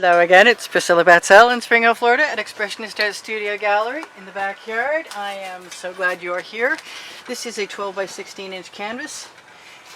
Hello again, it's Priscilla Batzell in Spring Hill, Florida at Expressionist Art Studio Gallery in the backyard. I am so glad you are here. This is a 12 by 16 inch canvas,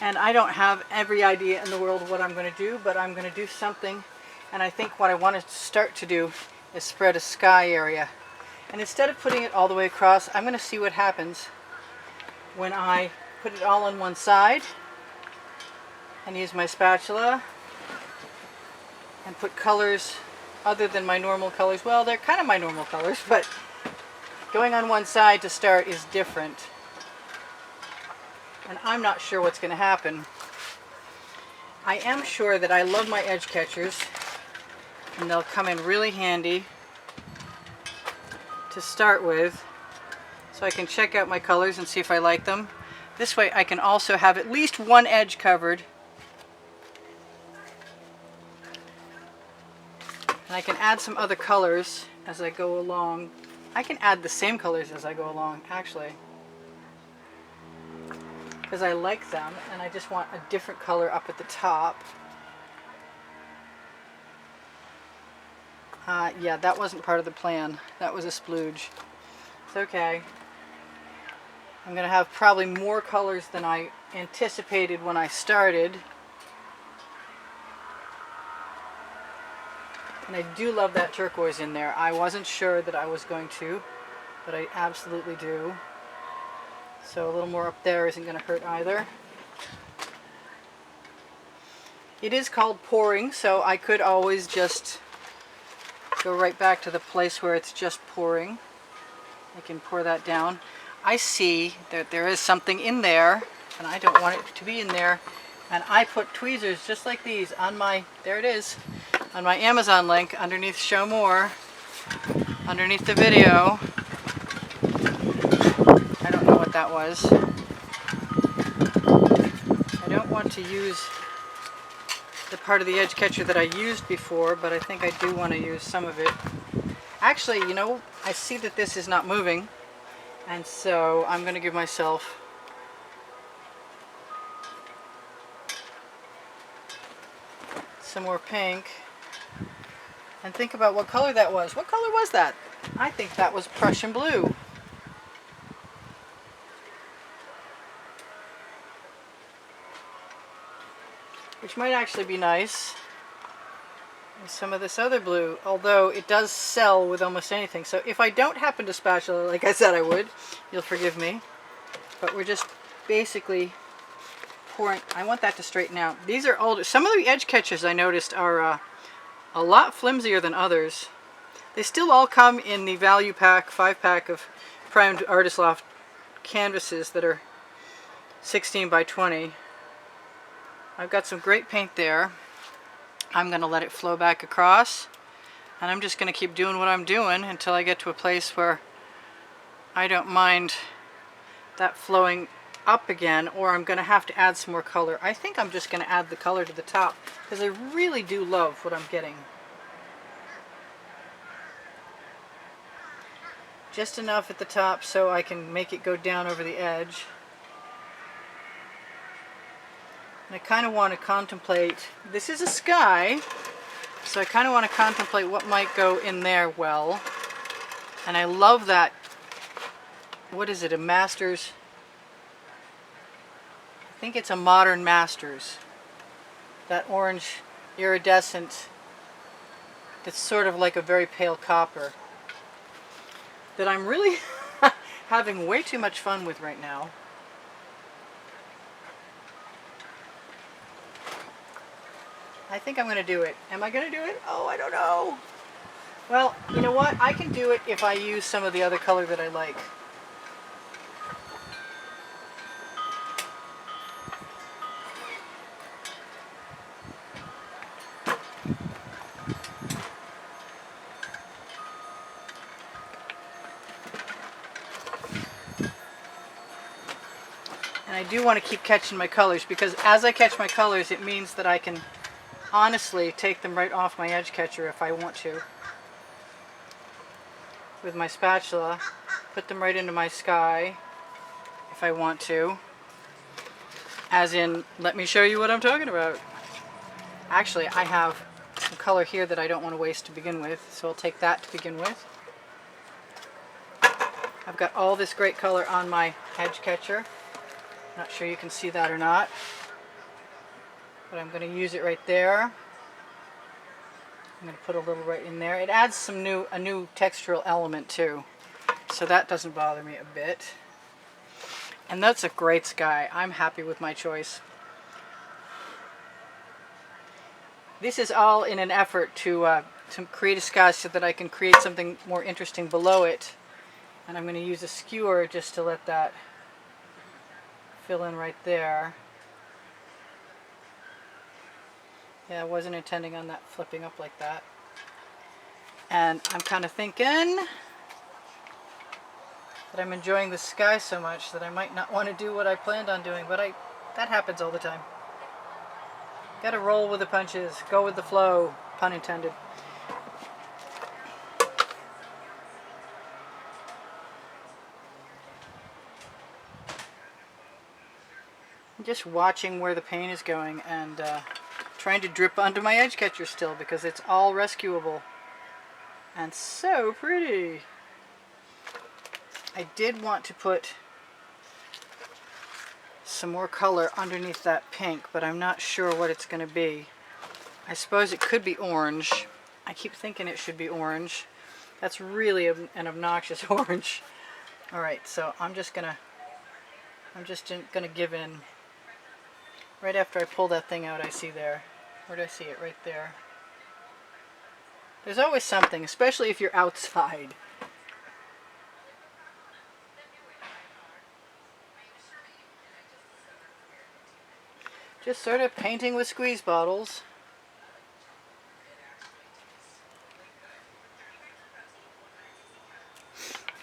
and I don't have every idea in the world what I'm going to do, but I'm going to do something. And I think what I want to start to do is spread a sky area. And instead of putting it all the way across, I'm going to see what happens when I put it all on one side and use my spatula and put colors other than my normal colors. Well, they're kind of my normal colors, but going on one side to start is different. And I'm not sure what's going to happen. I am sure that I love my edge catchers, and they'll come in really handy to start with, so I can check out my colors and see if I like them. This way I can also have at least one edge covered, and I can add some other colors as I go along. I can add the same colors as I go along, actually, because I like them, and I just want a different color up at the top. Yeah, that wasn't part of the plan. That was a splooge. It's okay. I'm going to have probably more colors than I anticipated when I started. And I do love that turquoise in there. I wasn't sure that I was going to, but I absolutely do. So a little more up there isn't going to hurt either. It is called pouring, so I could always just go right back to the place where it's just pouring. I can pour that down. I see that there is something in there, and I don't want it to be in there. And I put tweezers just like these on my, there it is, on my Amazon link underneath Show More, underneath the video. I don't know what that was. I don't want to use the part of the edge catcher that I used before, but I think I do want to use some of it. Actually, you know, I see that this is not moving, and so I'm going to give myself some more pink and think about what color that was. What color was that? I think that was Prussian blue. Which might actually be nice. And some of this other blue, although it does sell with almost anything. So if I don't happen to spatula, like I said I would, you'll forgive me. But we're just basically pouring. I want that to straighten out. These are older. Some of the edge catchers I noticed are a lot flimsier than others. They still all come in the value pack, 5-pack of primed Artist Loft canvases that are 16 by 20. I've got some great paint there. I'm going to let it flow back across, and I'm just going to keep doing what I'm doing until I get to a place where I don't mind that flowing up again, or I'm going to have to add some more color. I think I'm just going to add the color to the top because I really do love what I'm getting. Just enough at the top so I can make it go down over the edge. And I kind of want to contemplate, this is a sky, so I kind of want to contemplate what might go in there well. And I love that, what is it, a Masters? I think it's a Modern Masters. That orange iridescent, it's sort of like a very pale copper, that I'm really having way too much fun with right now. I think I'm going to do it. Am I going to do it? Oh, I don't know. Well, you know what? I can do it if I use some of the other color that I like. And I do want to keep catching my colors, because as I catch my colors, it means that I can honestly take them right off my edge catcher if I want to. With my spatula, put them right into my sky if I want to. As in, let me show you what I'm talking about. Actually, I have some color here that I don't want to waste to begin with, so I'll take that to begin with. I've got all this great color on my edge catcher. Not sure you can see that or not, but I'm going to use it right there. I'm going to put a little right in there. It adds a new textural element too, so that doesn't bother me a bit. And that's a great sky. I'm happy with my choice. This is all in an effort to create a sky so that I can create something more interesting below it. And I'm going to use a skewer just to let that fill in right there. Yeah, I wasn't intending on that flipping up like that. And I'm kind of thinking that I'm enjoying the sky so much that I might not want to do what I planned on doing, but that happens all the time. Gotta roll with the punches, go with the flow, pun intended. I'm just watching where the paint is going and trying to drip onto my edge catcher still because it's all rescuable. And so pretty. I did want to put some more color underneath that pink, but I'm not sure what it's going to be. I suppose it could be orange. I keep thinking it should be orange. That's really an obnoxious orange. Alright, so I'm just gonna give in. Right after I pull that thing out, I see there. Where do I see it? Right there. There's always something, especially if you're outside. Just sort of painting with squeeze bottles.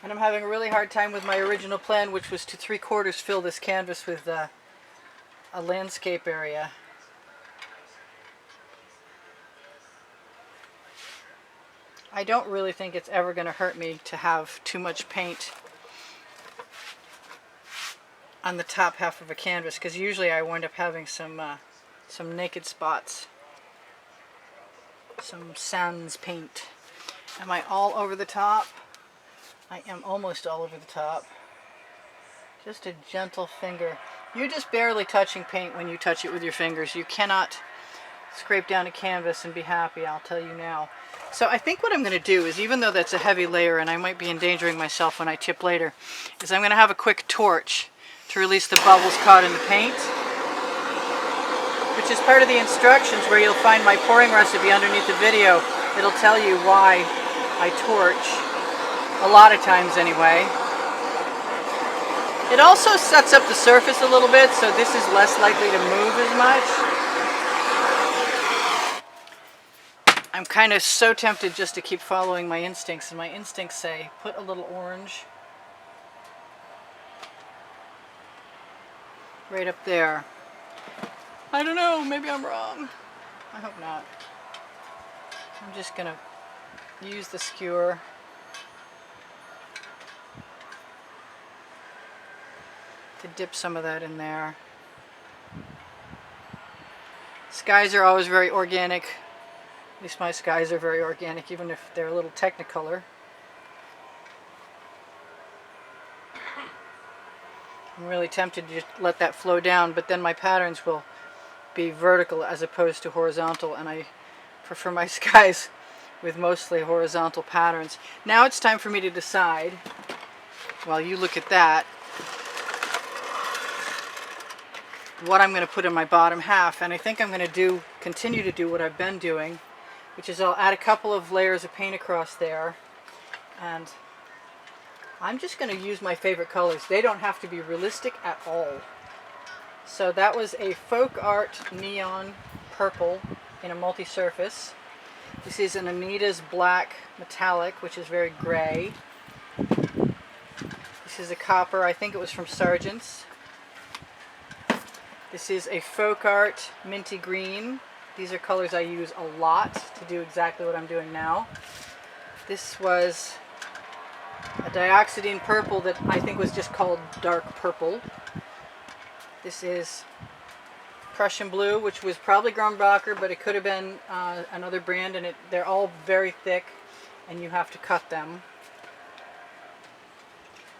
And I'm having a really hard time with my original plan, which was to 3/4 fill this canvas with a landscape area. I don't really think it's ever going to hurt me to have too much paint on the top half of a canvas, because usually I wind up having some naked spots, some sans paint. Am I all over the top? I am almost all over the top. Just a gentle finger. You're just barely touching paint when you touch it with your fingers. You cannot scrape down a canvas and be happy, I'll tell you now. So I think what I'm going to do is, even though that's a heavy layer and I might be endangering myself when I tip later, is I'm going to have a quick torch to release the bubbles caught in the paint, which is part of the instructions where you'll find my pouring recipe underneath the video. It'll tell you why I torch, a lot of times anyway. It also sets up the surface a little bit, so this is less likely to move as much. I'm kind of so tempted just to keep following my instincts, and my instincts say, put a little orange right up there. I don't know, maybe I'm wrong. I hope not. I'm just going to use the skewer. To dip some of that in there. Skies are always very organic. At least my skies are very organic, even if they're a little technicolor. I'm really tempted to just let that flow down, but then my patterns will be vertical as opposed to horizontal, and I prefer my skies with mostly horizontal patterns. Now it's time for me to decide, while you look at that, what I'm going to put in my bottom half. And I think I'm going to continue to do what I've been doing, which is I'll add a couple of layers of paint across there, and I'm just going to use my favorite colors. They don't have to be realistic at all. So that was a Folk Art Neon Purple in a multi-surface. This is an Anita's Black Metallic, which is very gray. This is a copper. I think it was from Sargent's. This is a Folk Art Minty Green. These are colors I use a lot to do exactly what I'm doing now. This was a Dioxidine Purple that I think was just called Dark Purple. This is Prussian blue, which was probably Grumbacher, but it could have been another brand, and they're all very thick, and you have to cut them.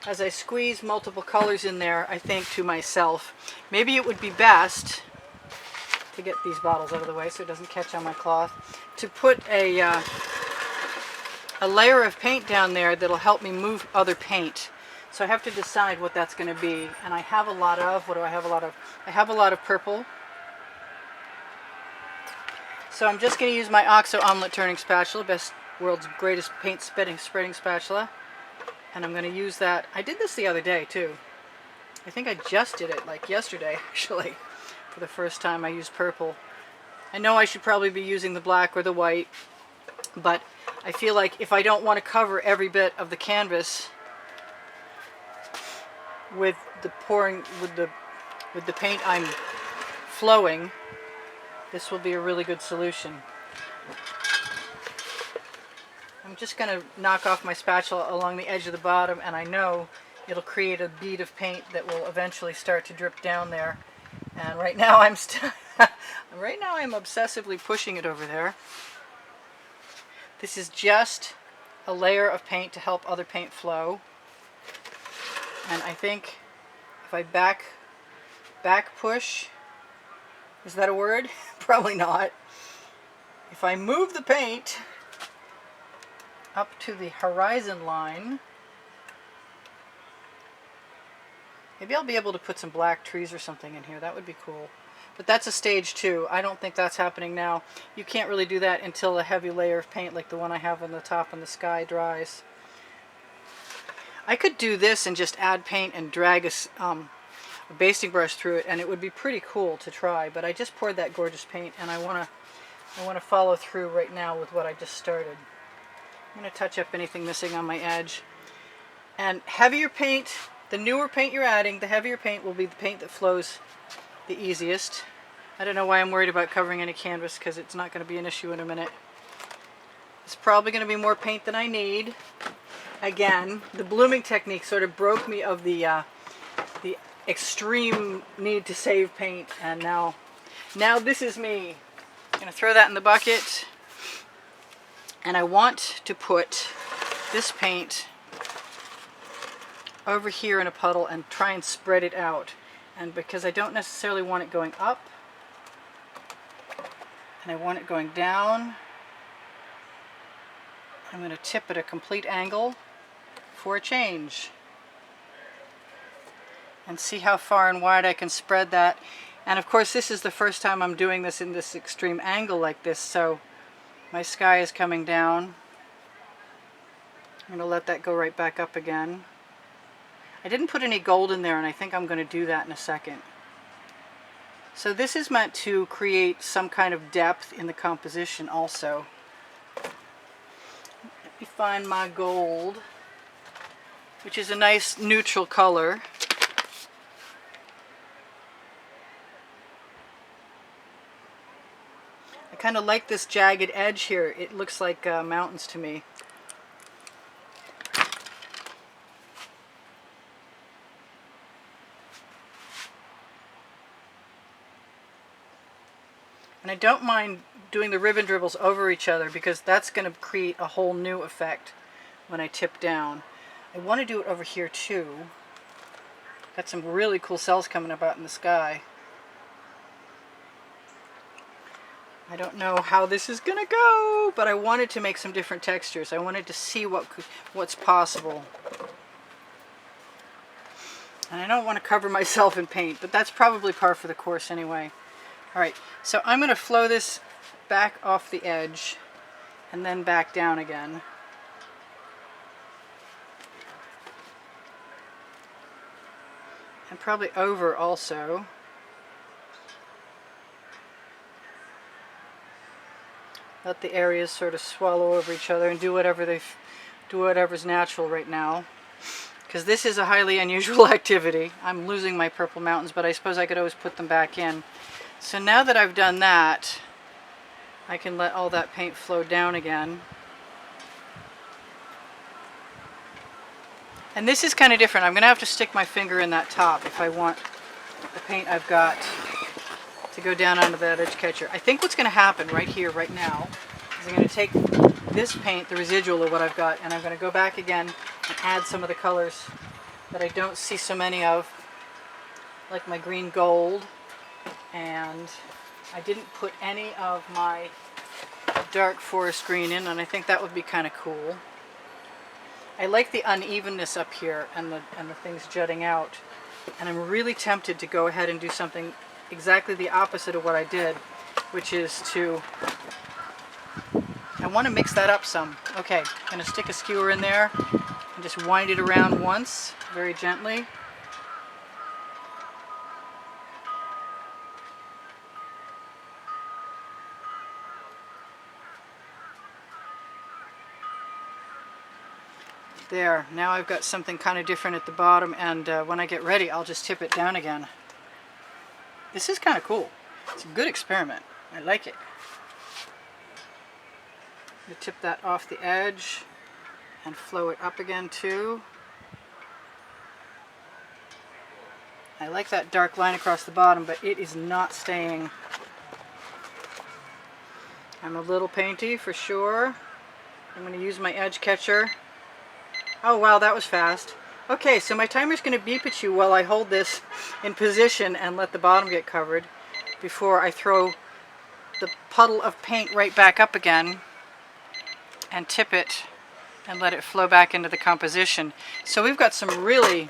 As I squeeze multiple colors in there, I think to myself, maybe it would be best to get these bottles out of the way so it doesn't catch on my cloth, to put a layer of paint down there that'll help me move other paint. So I have to decide what that's going to be, and I have a lot of, what do I have a lot of? I have a lot of purple. So I'm just going to use my OXO omelet turning spatula, world's greatest paint spreading spatula. And I'm going to use that. I did this the other day too. I think I just did it like yesterday actually. For the first time I used purple. I know I should probably be using the black or the white, but I feel like if I don't want to cover every bit of the canvas with the paint I'm flowing, this will be a really good solution. I'm just going to knock off my spatula along the edge of the bottom, and I know it'll create a bead of paint that will eventually start to drip down there. And right now I'm obsessively pushing it over there. This is just a layer of paint to help other paint flow. And I think if I back push, is that a word? Probably not. If I move the paint up to the horizon line, maybe I'll be able to put some black trees or something in here. That would be cool. But that's a stage 2. I don't think that's happening now. You can't really do that until a heavy layer of paint like the one I have on the top in the sky dries. I could do this and just add paint and drag a basting brush through it, and it would be pretty cool to try. But I just poured that gorgeous paint, and I want to follow through right now with what I just started. I'm going to touch up anything missing on my edge. And heavier paint, the newer paint you're adding, the heavier paint will be the paint that flows the easiest. I don't know why I'm worried about covering any canvas, because it's not going to be an issue in a minute. It's probably going to be more paint than I need. Again, the blooming technique sort of broke me of the extreme need to save paint, and now this is me. I'm going to throw that in the bucket. And I want to put this paint over here in a puddle and try and spread it out. And because I don't necessarily want it going up, and I want it going down, I'm going to tip at a complete angle for a change. And see how far and wide I can spread that. And of course this is the first time I'm doing this in this extreme angle like this, so my sky is coming down. I'm going to let that go right back up again. I didn't put any gold in there, and I think I'm going to do that in a second. So this is meant to create some kind of depth in the composition also. Let me find my gold, which is a nice neutral color. I kind of like this jagged edge here. It looks like mountains to me. And I don't mind doing the ribbon dribbles over each other, because that's going to create a whole new effect when I tip down. I want to do it over here too. Got some really cool cells coming up out in the sky. I don't know how this is going to go, but I wanted to make some different textures. I wanted to see what's possible. And I don't want to cover myself in paint, but that's probably par for the course anyway. Alright, so I'm going to flow this back off the edge and then back down again. And probably over also. Let the areas sort of swallow over each other and do whatever's natural right now. Because this is a highly unusual activity. I'm losing my purple mountains, but I suppose I could always put them back in. So now that I've done that, I can let all that paint flow down again. And this is kind of different. I'm going to have to stick my finger in that top if I want the paint I've got to go down onto that edge catcher. I think what's going to happen right here, right now, is I'm going to take this paint, the residual of what I've got, and I'm going to go back again and add some of the colors that I don't see so many of, like my green gold, and I didn't put any of my dark forest green in, and I think that would be kind of cool. I like the unevenness up here and the things jutting out, and I'm really tempted to go ahead and do something exactly the opposite of what I did, which is to, I want to mix that up some. Okay, I'm going to stick a skewer in there and just wind it around once, very gently. There, now I've got something kind of different at the bottom, and when I get ready I'll just tip it down again. This is kind of cool. It's a good experiment. I like it. I'm going to tip that off the edge and flow it up again too. I like that dark line across the bottom, but it is not staying. I'm a little painty for sure. I'm going to use my edge catcher. Oh wow, that was fast. Okay, so my timer's going to beep at you while I hold this in position and let the bottom get covered before I throw the puddle of paint right back up again and tip it and let it flow back into the composition. So we've got some really,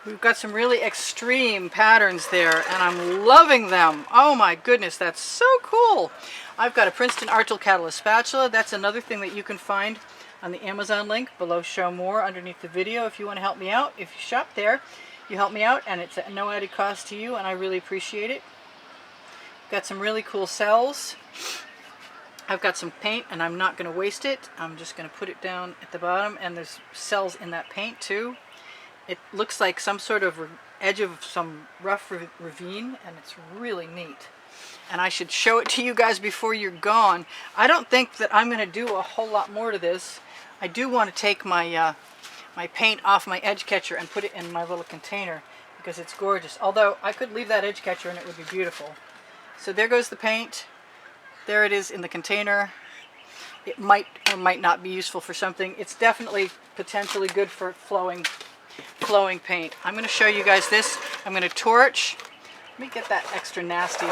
we've got some really extreme patterns there, and I'm loving them. Oh my goodness, that's so cool. I've got a Princeton Art Tool Catalyst spatula. That's another thing that you can find on the Amazon link below Show More underneath the video if you want to help me out. If you shop there, you help me out, and it's at no added cost to you, and I really appreciate it. Got some really cool cells. I've got some paint, and I'm not going to waste it. I'm just going to put it down at the bottom, and there's cells in that paint too. It looks like some sort of edge of some rough ravine, and it's really neat. And I should show it to you guys before you're gone. I don't think that I'm going to do a whole lot more to this. I do want to take my my paint off my edge catcher and put it in my little container because it's gorgeous. Although I could leave that edge catcher and it would be beautiful. So there goes the paint. There it is in the container. It might or might not be useful for something. It's definitely potentially good for flowing paint. I'm going to show you guys this. I'm going to torch. Let me get that extra nasty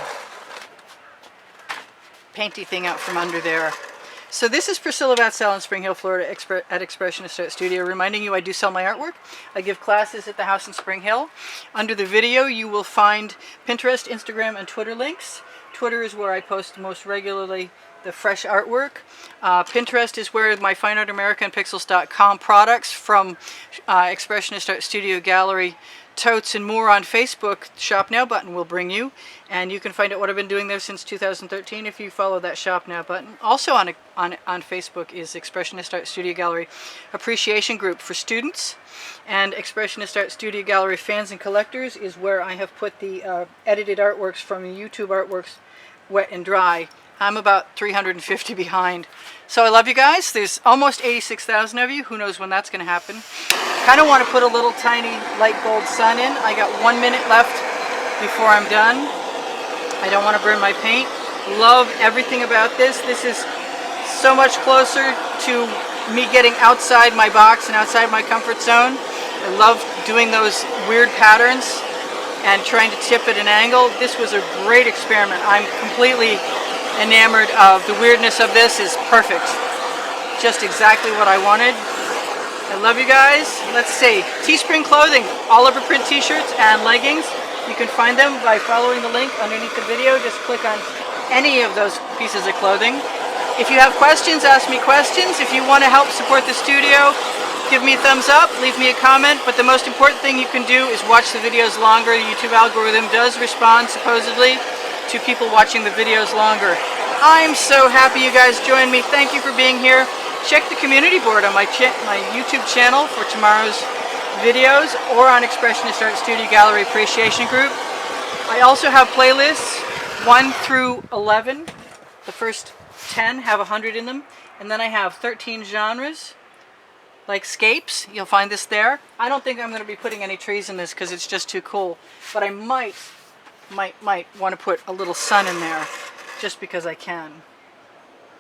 painty thing out from under there. So this is Priscilla Batzell in Spring Hill, Florida at Expressionist Art Studio, reminding you I do sell my artwork. I give classes at the house in Spring Hill. Under the video you will find Pinterest, Instagram, and Twitter links. Twitter is where I post most regularly the fresh artwork. Pinterest is where my Fine Art America and Pixels.com products from Expressionist Art Studio Gallery, totes, and more. On Facebook, Shop Now button will bring you, and you can find out what I've been doing there since 2013 if you follow that Shop Now button. Also on Facebook is Expressionist Art Studio Gallery Appreciation Group for students, and Expressionist Art Studio Gallery Fans and Collectors is where I have put the edited artworks from YouTube Artworks Wet and Dry. I'm about 350 behind. So I love you guys. There's almost 86,000 of you. Who knows when that's going to happen. Kind of want to put a little tiny light gold sun in. I got 1 minute left before I'm done. I don't want to burn my paint. Love everything about this. This is so much closer to me getting outside my box and outside my comfort zone. I love doing those weird patterns and trying to tip at an angle. This was a great experiment. I'm completely enamored of the weirdness of this. Is perfect. Just exactly what I wanted. I love you guys. Let's see. Teespring clothing, all over print t-shirts and leggings. You can find them by following the link underneath the video. Just click on any of those pieces of clothing. If you have questions, ask me questions. If you want to help support the studio, give me a thumbs up, leave me a comment. But the most important thing you can do is watch the videos longer. The YouTube algorithm does respond, supposedly, to people watching the videos longer. I'm so happy you guys joined me. Thank you for being here. Check the community board on my YouTube channel for tomorrow's videos, or on Expressionist Art Studio Gallery Appreciation Group. I also have playlists 1 through 11. The first 10 have 100 in them, and then I have 13 genres, like scapes. You'll find this there. I don't think I'm going to be putting any trees in this because it's just too cool. But I might want to put a little sun in there just because I can.